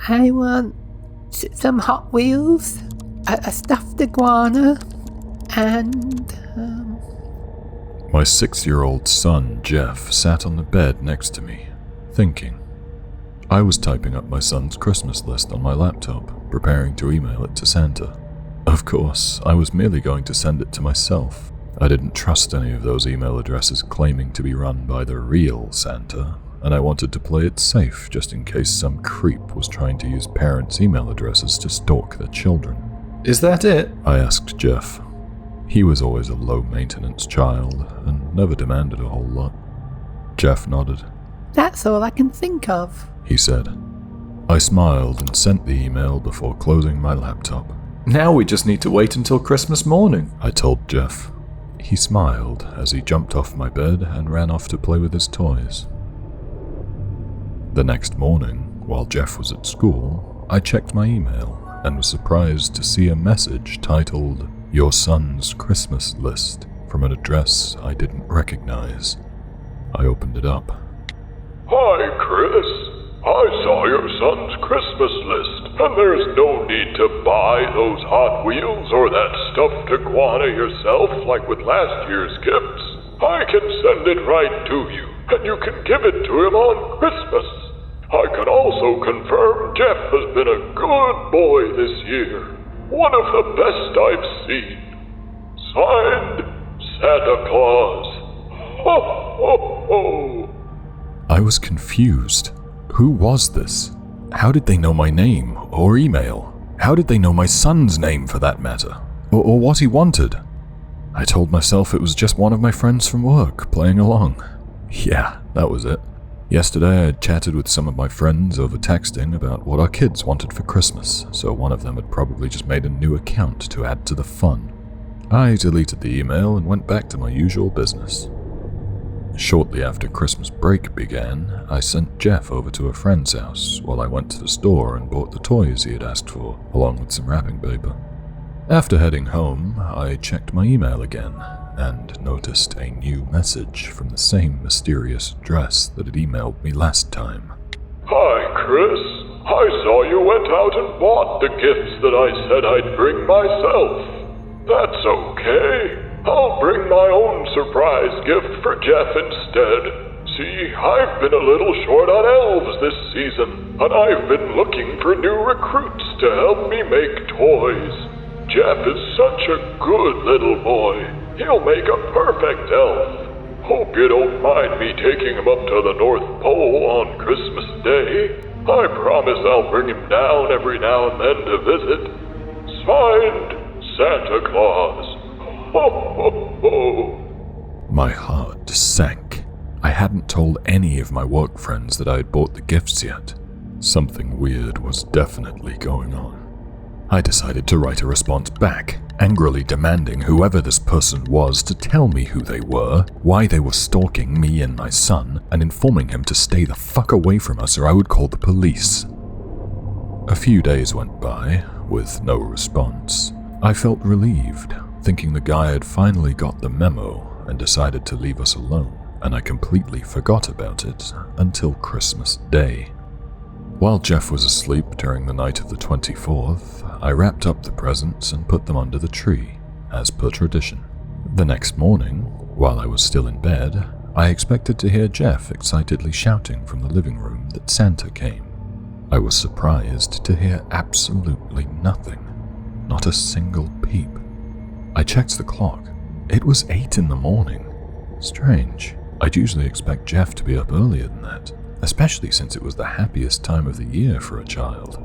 I want some Hot Wheels, a stuffed iguana, and My 6-year-old son, Jeff, sat on the bed next to me, thinking. I was typing up my son's Christmas list on my laptop, preparing to email it to Santa. Of course, I was merely going to send it to myself. I didn't trust any of those email addresses claiming to be run by the real Santa, and I wanted to play it safe just in case some creep was trying to use parents' email addresses to stalk their children. Is that it? I asked Jeff. He was always a low-maintenance child and never demanded a whole lot. Jeff nodded. That's all I can think of, he said. I smiled and sent the email before closing my laptop. Now we just need to wait until Christmas morning, I told Jeff. He smiled as he jumped off my bed and ran off to play with his toys. The next morning, while Jeff was at school, I checked my email and was surprised to see a message titled, "Your son's Christmas list," from an address I didn't recognize. I opened it up. Hi, Chris. I saw your son's Christmas list, and there's no need to buy those Hot Wheels or that stuffed iguana yourself like with last year's gifts. I can send it right to you, and you can give it to him on Christmas. I can also confirm Jeff has been a good boy this year. One of the best I've seen. Signed, Santa Claus. Ho, ho, ho. I was confused. Who was this? How did they know my name or email? How did they know my son's name, for that matter? Or what he wanted? I told myself it was just one of my friends from work playing along. Yeah, that was it. Yesterday I chatted with some of my friends over texting about what our kids wanted for Christmas, so one of them had probably just made a new account to add to the fun. I deleted the email and went back to my usual business. Shortly after Christmas break began, I sent Jeff over to a friend's house while I went to the store and bought the toys he had asked for, along with some wrapping paper. After heading home, I checked my email again and noticed a new message from the same mysterious address that had emailed me last time. Hi, Chris. I saw you went out and bought the gifts that I said I'd bring myself. That's okay. I'll bring my own surprise gift for Jeff instead. See, I've been a little short on elves this season, and I've been looking for new recruits to help me make toys. Jeff is such a good little boy. He'll make a perfect elf. Hope you don't mind me taking him up to the North Pole on Christmas Day. I promise I'll bring him down every now and then to visit. Signed, Santa Claus. Ho, ho, ho. My heart sank. I hadn't told any of my work friends that I had bought the gifts yet. Something weird was definitely going on. I decided to write a response back, angrily demanding whoever this person was to tell me who they were, why they were stalking me and my son, and informing him to stay the fuck away from us or I would call the police. A few days went by, with no response. I felt relieved, thinking the guy had finally got the memo and decided to leave us alone, and I completely forgot about it until Christmas Day. While Jeff was asleep during the night of the 24th, I wrapped up the presents and put them under the tree, as per tradition. The next morning, while I was still in bed, I expected to hear Jeff excitedly shouting from the living room that Santa came. I was surprised to hear absolutely nothing, not a single peep. I checked the clock. It was 8 in the morning. Strange. I'd usually expect Jeff to be up earlier than that, especially since it was the happiest time of the year for a child.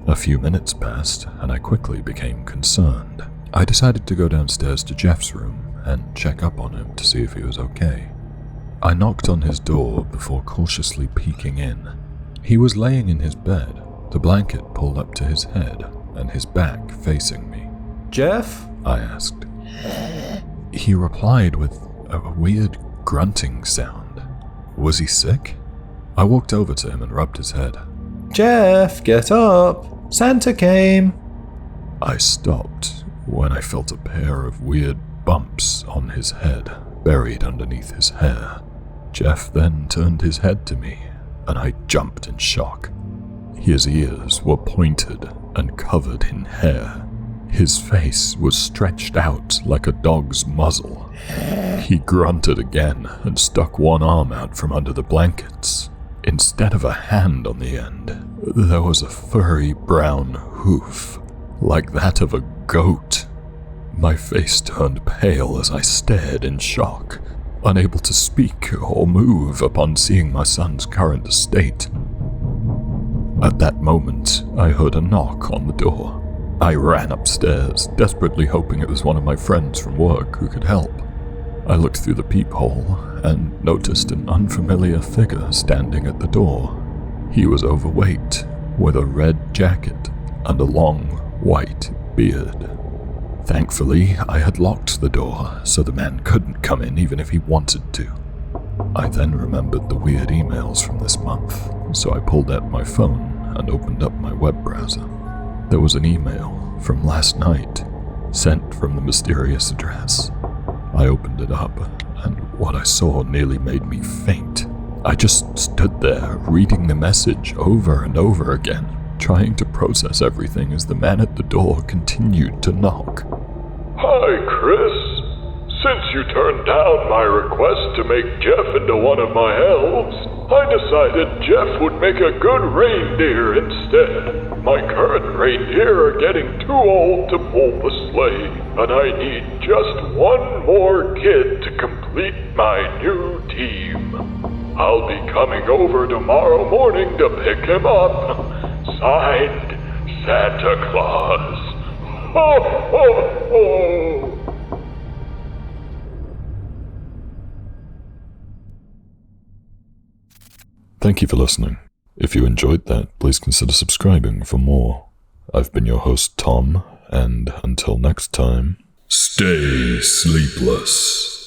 A few minutes passed, and I quickly became concerned. I decided to go downstairs to Jeff's room and check up on him to see if he was okay. I knocked on his door before cautiously peeking in. He was laying in his bed, the blanket pulled up to his head and his back facing me. Jeff? I asked. He replied with a weird grunting sound. Was he sick? I walked over to him and rubbed his head. Jeff, get up! Santa came! I stopped when I felt a pair of weird bumps on his head, buried underneath his hair. Jeff then turned his head to me, and I jumped in shock. His ears were pointed and covered in hair. His face was stretched out like a dog's muzzle. He grunted again and stuck one arm out from under the blankets. Instead of a hand on the end, there was a furry brown hoof, like that of a goat. My face turned pale as I stared in shock, unable to speak or move upon seeing my son's current state. At that moment, I heard a knock on the door. I ran upstairs, desperately hoping it was one of my friends from work who could help. I looked through the peephole and noticed an unfamiliar figure standing at the door. He was overweight, with a red jacket and a long, white beard. Thankfully, I had locked the door, so the man couldn't come in even if he wanted to. I then remembered the weird emails from this month, so I pulled out my phone and opened up my web browser. There was an email from last night, sent from the mysterious address. I opened it up, and what I saw nearly made me faint. I just stood there, reading the message over and over again, trying to process everything as the man at the door continued to knock. Hi, Chris. Since you turned down my request to make Jeff into one of my elves, I decided Jeff would make a good reindeer instead. My current reindeer are getting too old to pull the sleigh, and I need just one more kid to complete my new team. I'll be coming over tomorrow morning to pick him up. Signed, Santa Claus. Ho, ho, ho! Thank you for listening. If you enjoyed that, please consider subscribing for more. I've been your host, Tom, and until next time, stay sleepless.